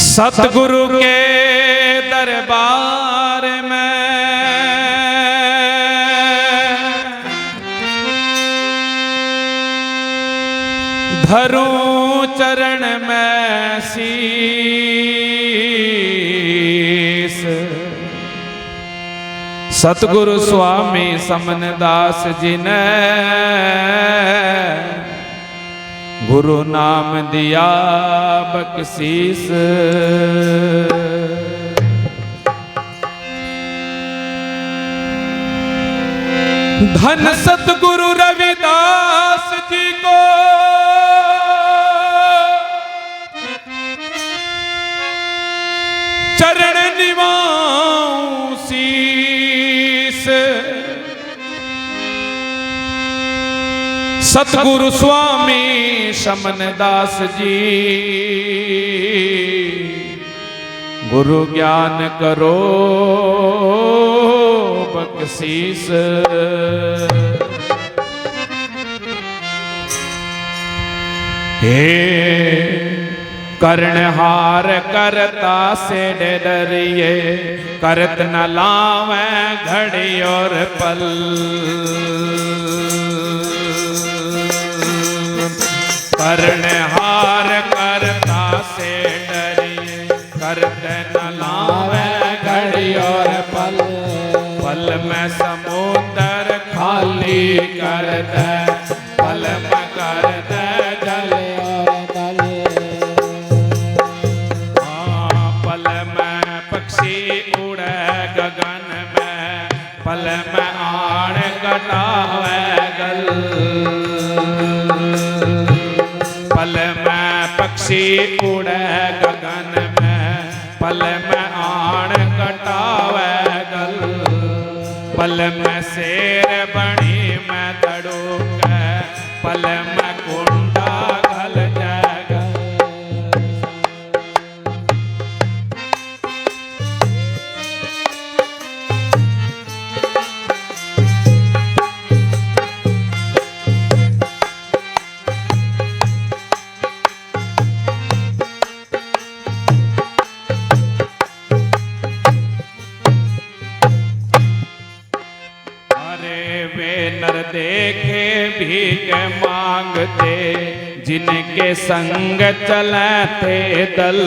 सतगुरु के दरबार में धरूं चरण में शीस। सतगुरु स्वामी समनदास जी ने गुरु नाम दिया बख्शीस। धन सतगुरु रविदास जी को चरण निवाऊं शीस। सतगुरु स्वामी समनदास जी गुरु ज्ञान करो बख्शीस। हे कर्णहार करता से डरिए, करत न लावे घड़ी और पल। कर्णहार करता से डरिए, करत न लावे घड़ी और पल। पल में समुद्र खाली कर दे, पल में कर दे जल और तल। हाँ, पल में पक्षी उड़े गगन में, पल में आड़ कटावे गल। पल में पक्षी उड़े गगन में, पल में आड़ कटावे गल। पल में शेर बनी में दड़ूक, पल में कुंडा घल जाएगा। नर देखे भीख मांगते, जिनके संग चले थे दल।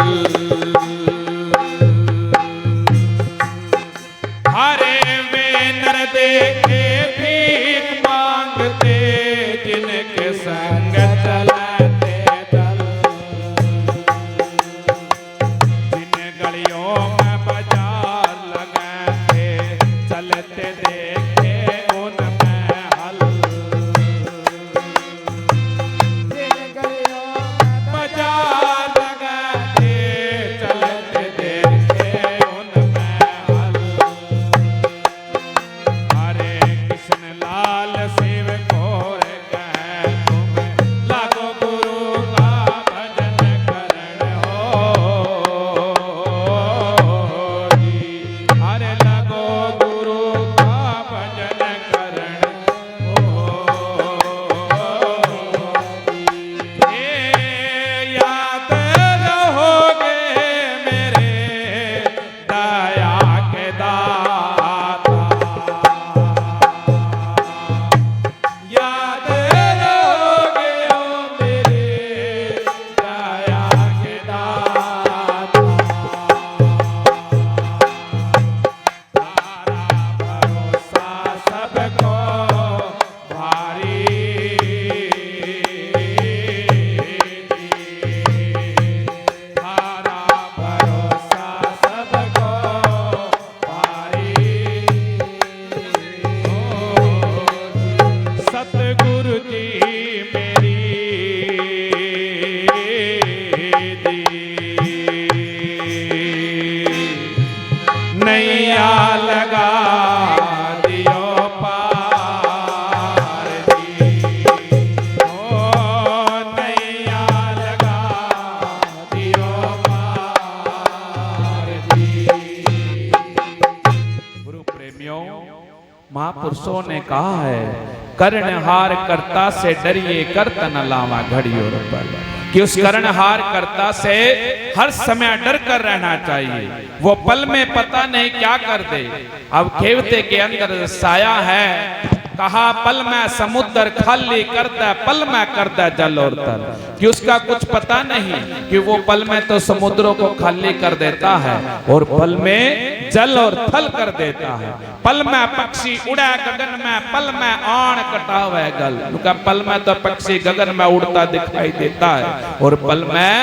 हरे वे नर देखे भीख मांगते, जिनके संग चले थे दल। जिन गलियों में बाजार लगे थे, चलते देखे महापुरुषों ने कहा है, कर्णहार कर्ता से डरिए करता न लावा घड़ी और पल, कि उस कर्णहार कर्ता से हर समय डर कर रहना चाहिए। वो पल में पता नहीं क्या कर दे। अब खेवते के अंदर साया है, कहा पल में समुद्र खाली करता, पल में करता जल और तल, कि उसका कुछ पता नहीं कि वो पल में तो समुद्रों को खाली कर देता है और पल में जल और थल कर देता है। पल में पक्षी उड़ा गगन में, पल में आण कटा हुआ गल, उनका पल में तो पक्षी गगन में उड़ता दिखाई देता है और पल में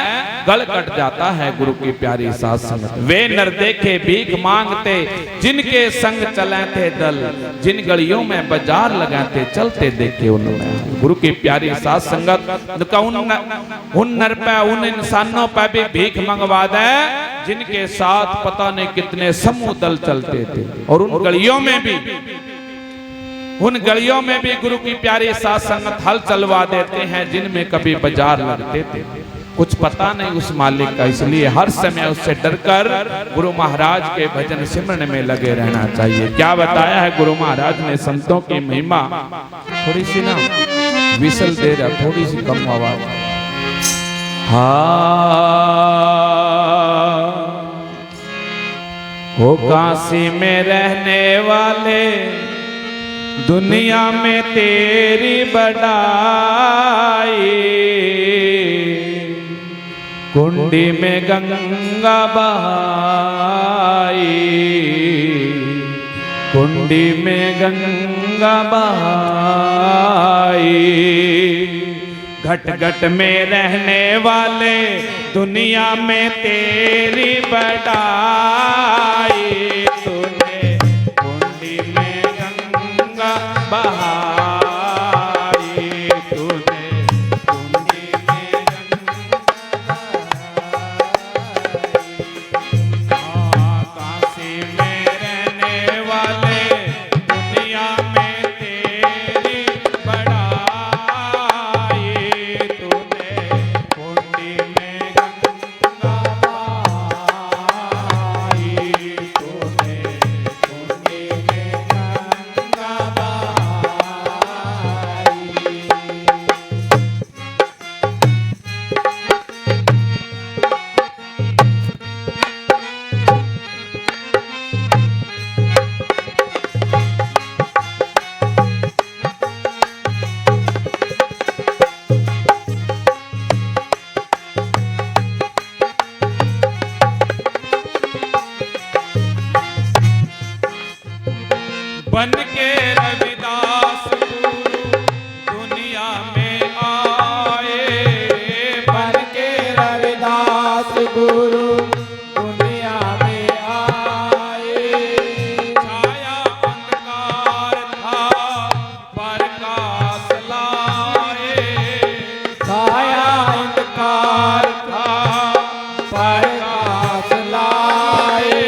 गल कट जाता है। गुरु की प्यारी साथ संगत, वे नर देखे भीख मांगते, जिनके संग चले थे दल, जिन गलियों में बाजार लगाते चलते देखे उनमें। गुरु की प्यारी साथ संगत, उन नर पे उन इंसानों पे भी भीख मंगवा दे जिनके साथ पता नहीं कितने समूह दल चलते थे, और उन गलियों में भी गुरु की प्यारी साथ संगत हल चलवा देते हैं जिनमें कभी बाजार लगते थे। कुछ पता नहीं उस मालिक का, इसलिए हर समय उससे डरकर गुरु महाराज के भजन सिमरन में लगे रहना चाहिए। क्या बताया है गुरु महाराज ने संतों की महिमा। थोड़ी सी ना विसल दे रहा, थोड़ी सी कम आवाज। हो काशी में रहने वाले, दुनिया में तेरी बड़ाई, कुंडी में गंगा बहाई, कुंडी में गंगा बहाई, घट घट में रहने वाले, दुनिया में तेरी बड़ाई, तूने कुंडी में गंगा बहाई, तूने कुंडी में गंगा बहाई। काशी में रहने वाले, दुनिया में तेरी बड़ाई, तूने कुंडी में गंगा बहाई, तूने कुंडी में गंगा बन के रविदास गुरु दुनिया में आए, बन के रविदास गुरु दुनिया में आए। छाया अंधकार था प्रकाश लाए, छाया अंधकार था प्रकाश लाए,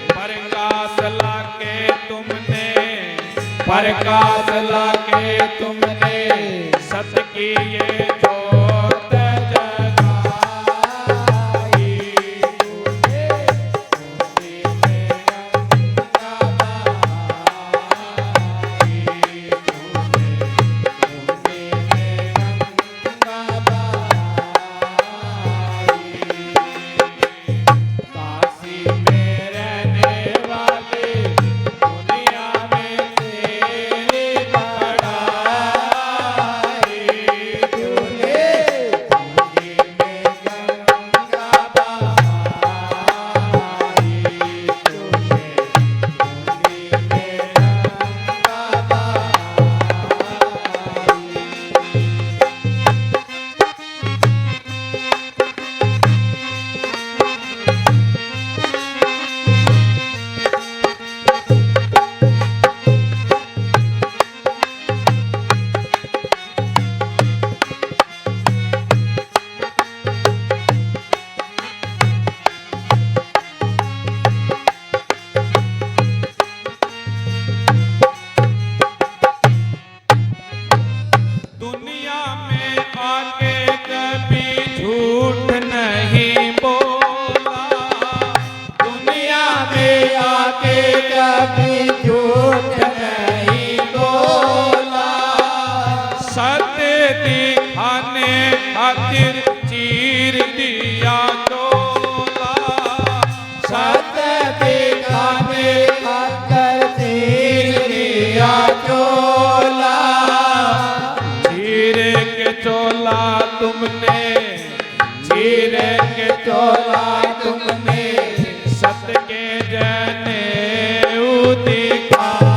प्रकाश लाके तुमने, प्रकाश लाके तुमने सत्य की ये ज्योत जगाई, तूने कुंडी में गंगा बहाई, तूने कुंडी में गंगा बहाई। काशी में रहने वाले, दुनिया में तेरी बड़ाई, चीर दिया चोला, चीर के चोला तुमने, चीर के चोला तुमने, सत के जनेऊ दिखाए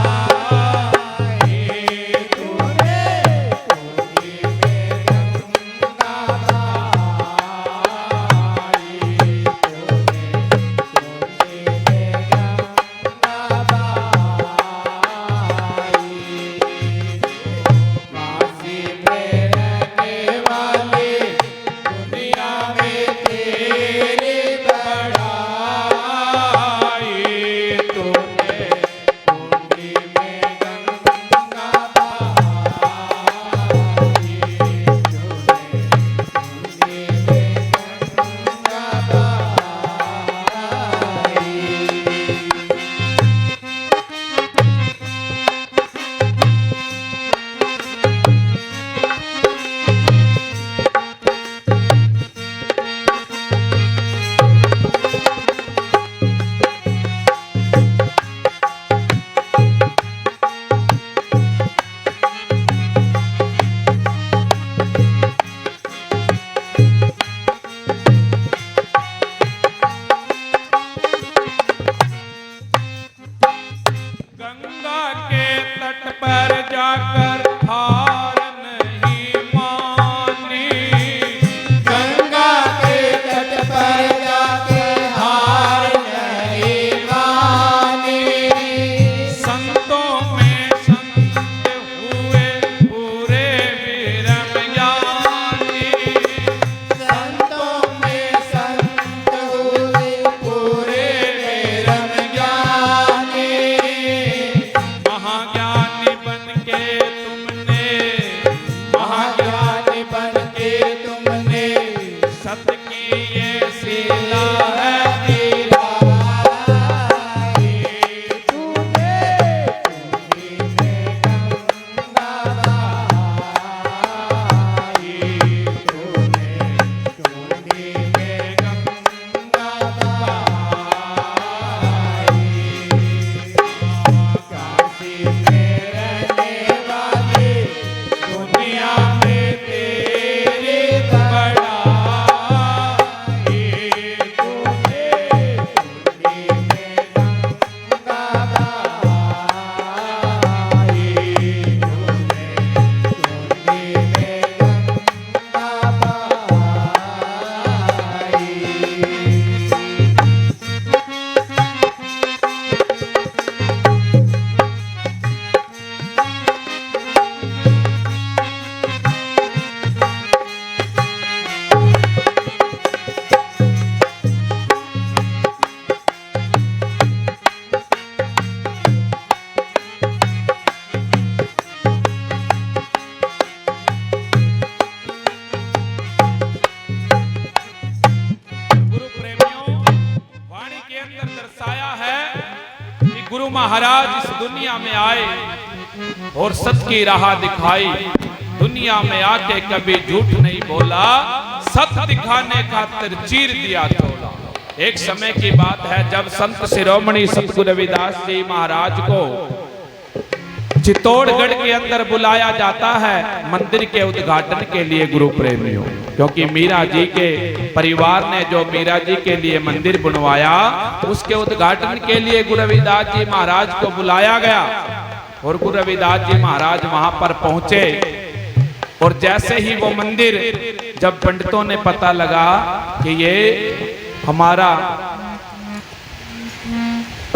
तूने, पूरी में गंगा बहाई तूने, पूरी में गंगा बहाई। काशी में रहने वाली दुनिया में तेरी बड़ाई तूने पूरी में गंगा बहाई तूने, पूरी में गंगा बहाई। गंगा के तट पर जाकर हार नहीं मानी, गंगा के तट पर जाके हार नहीं मानी, संतों में संत हुए पूरे विरम ज्ञानी, संतों में संत हुए पूरे विरम ज्ञानी। महाज्ञानी बन के तुमने, महाज्ञानी बन के तुमने सत की ये शिला है दिलाई तूने, पूरी में गंगा बहाई तूने, पूरी में गंगा बहाई। काशी में रहने वाली दुनिया में तेरी बड़ाई तूने, पूरी में गंगा बहाई तूने, पूरी में गंगा बहाई। गुरु प्रेमियों, वाणी के अंदर दर्शाया है कि गुरु महाराज इस दुनिया में आए और सत्य की राह दिखाई। दुनिया में आके कभी झूठ नहीं बोला, सत्य दिखाने खातिर चीर दिया चोला। एक समय की बात है जब संत शिरोमणि सतगुरु रविदास जी महाराज को चित्तौड़गढ़ के अंदर बुलाया जाता है मंदिर के उद्घाटन के लिए गुरु प्रेमियों, क्योंकि मीरा जी के परिवार ने जो मीरा जी के लिए मंदिर बनवाया उसके उद्घाटन के लिए गुरु रविदास जी महाराज को बुलाया गया। और गुरु रविदास जी महाराज वहां पर पहुंचे और जैसे ही वो मंदिर, जब पंडितों ने पता लगा कि ये हमारा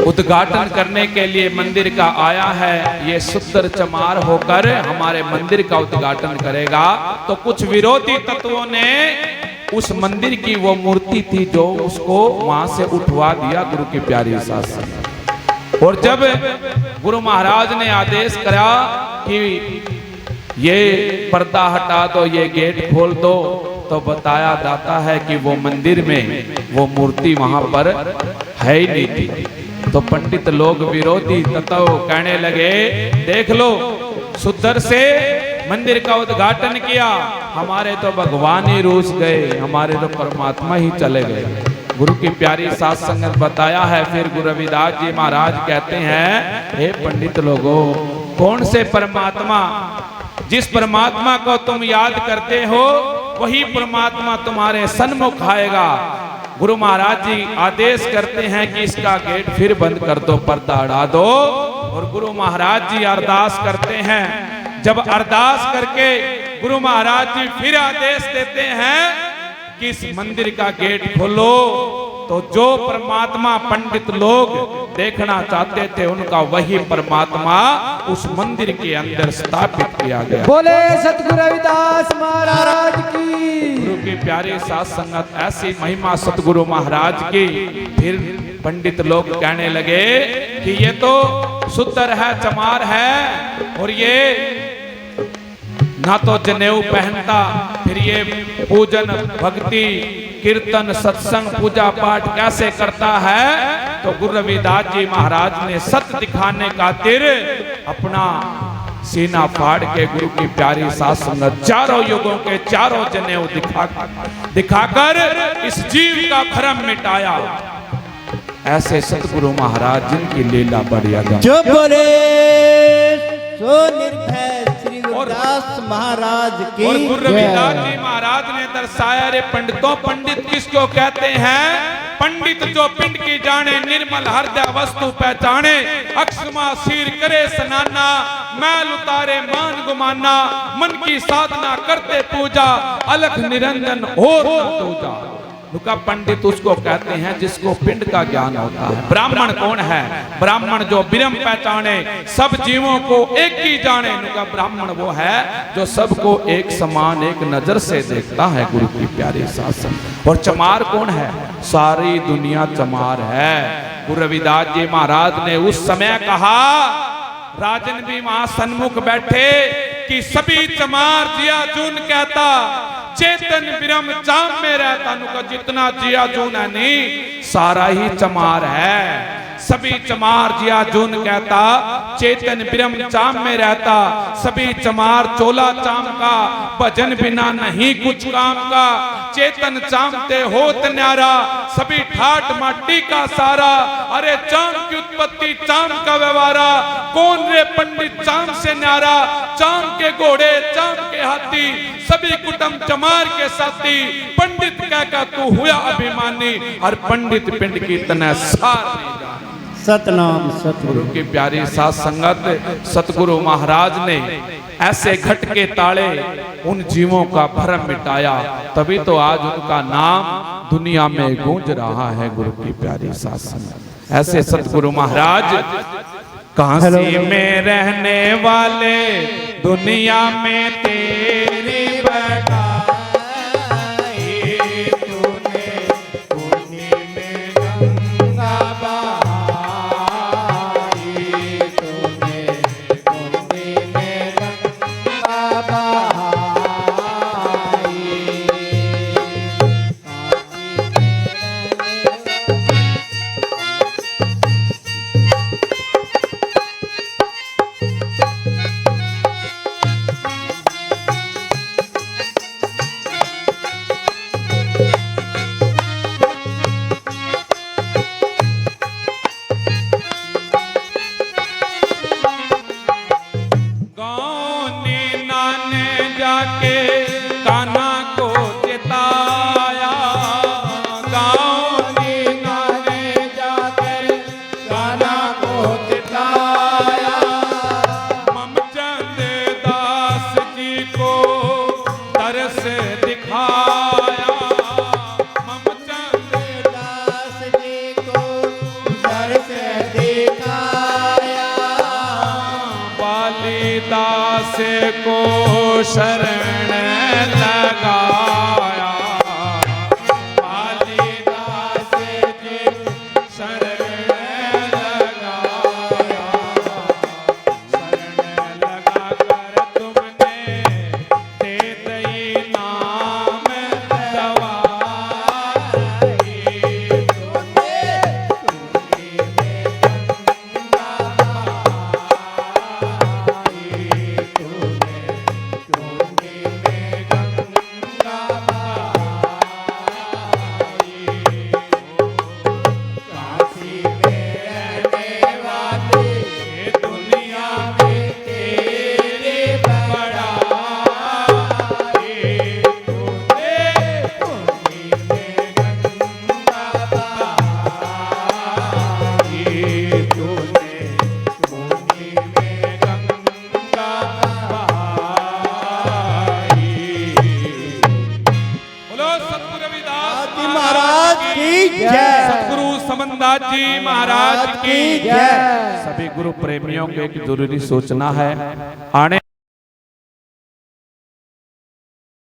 उद्घाटन करने के लिए मंदिर का आया है, ये सुंदर चमार होकर हमारे मंदिर का उद्घाटन करेगा, तो कुछ विरोधी तत्वों ने उस मंदिर की वो मूर्ति थी जो उसको वहां से उठवा दिया गुरु की प्यारी शासन। और जब गुरु महाराज ने आदेश करा कि ये पर्दा हटा दो, ये गेट खोल दो, तो बताया जाता है कि वो मंदिर में वो मूर्ति वहां पर है ही नहीं थी। तो पंडित लोग विरोधी तत्व कहने लगे, देख लो सुधर से मंदिर का उद्घाटन किया, हमारे तो भगवान ही रूस गए, हमारे तो परमात्मा ही चले गए। गुरु की प्यारी सात संगत बताया है। फिर गुरु रविदास जी महाराज कहते हैं, हे पंडित लोगों, कौन से परमात्मा, जिस परमात्मा को तुम याद करते हो वही परमात्मा तुम्हारे सन्मुख आएगा। गुरु महाराज जी आदेश करते हैं कि इसका गेट फिर बंद कर दो, पर्दा हटा दो। और गुरु महाराज जी अरदास करते हैं। जब अरदास करके गुरु महाराज जी फिर आदेश देते हैं कि इस मंदिर का गेट खोलो, तो जो परमात्मा पंडित लोग देखना चाहते थे उनका वही परमात्मा उस मंदिर के अंदर स्थापित किया गया। बोले सतगुरु रविदास महाराज की। गुरु की प्यारी साथ संगत, ऐसी महिमा सतगुरु महाराज की। फिर पंडित लोग कहने लगे कि ये तो सुतर है, चमार है, और ये ना तो जनेऊ पहनता, फिर ये पूजन भक्ति कीर्तन सत्संग पूजा पाठ कैसे करता है। तो गुरु रविदास जी महाराज ने सत्य दिखाने खातिर अपना सीना फाड़ के गुरु की प्यारी सात संगत चारों युगों के चारों जनेऊ दिखाकर इस जीव का भ्रम मिटाया। ऐसे सतगुरु महाराज जिनकी लीला बढ़िया। जो बोले सो निर्भय श्री रविदास महाराज की। और गुरु रविदास जी महाराज ने दर्शाया, रे पंडितों, पंडित किसको कहते हैं? पंडित जो पिंड की जाने, निर्मल हृदय वस्तु पहचाने, अक्षमा शीर करे स्नाना, मैल उतारे मान गुमाना, मन की साधना करते पूजा, अलख निरंजन और न दूजा। लुका पंडित उसको कहते हैं जिसको पिंड का ज्ञान होता है। ब्राह्मण कौन है? ब्राह्मण जो ब्रह्म पहचाने, सब जीवों को एक ही जाने। लुका ब्राह्मण वो है जो सबको एक समान एक नजर से देखता है। गुरु की प्यारी शासन। और चमार कौन है? सारी दुनिया चमार है। गुरु रविदास जी महाराज ने उस समय कहा, राजन भी वहां सन्मुख बैठे, कि सभी चमार जिया जून कहता, चेतन ब्रह्म चाम में रहता। नुका जितना जिया जून है नहीं, सारा ही चमार है। सभी चमार जिया जून कहता, चेतन ब्रह्म चाम में रहता। सभी चमार चोला चाम का, भजन बिना नहीं कुछ काम का। चेतन चामते होत न्यारा, सभी ठाट माटी का सारा। अरे चाम की उत्पत्ति, चाम का व्यवहारा, कौन रे पंडित चाम से न्यारा। चाम के घोड़े, चाम के हाथी, सभी कुटुंब चमार के साथी। पंडित कहकर तू हुआ अभिमानी, और पंडित पिंड की तने सार नहीं जाने। सतनाम सतगुरु की प्यारी साथ संगत, सतगुरु महाराज ने ऐसे घट के ताले उन जीवों का भ्रम मिटाया। तभी तो आज उनका नाम दुनिया में गूंज रहा है। गुरु की प्यारी साथ संगत, ऐसे सतगुरु महाराज काशी में रहने वाले, दुनिया में तेरी बड़ाई। तूने पुण्य में गंगा बहाई, तूने पुण्य में गंगा बहाई। को शरण लगाया, कालिदास जी शरण लगाया। शरण लगा कर तुमने दे दई नाम दवाई। रविदास महाराज की जय। सतगुरु समनदास जी महाराज की जय। सभी गुरु प्रेमियों को एक जरूरी सूचना है, आने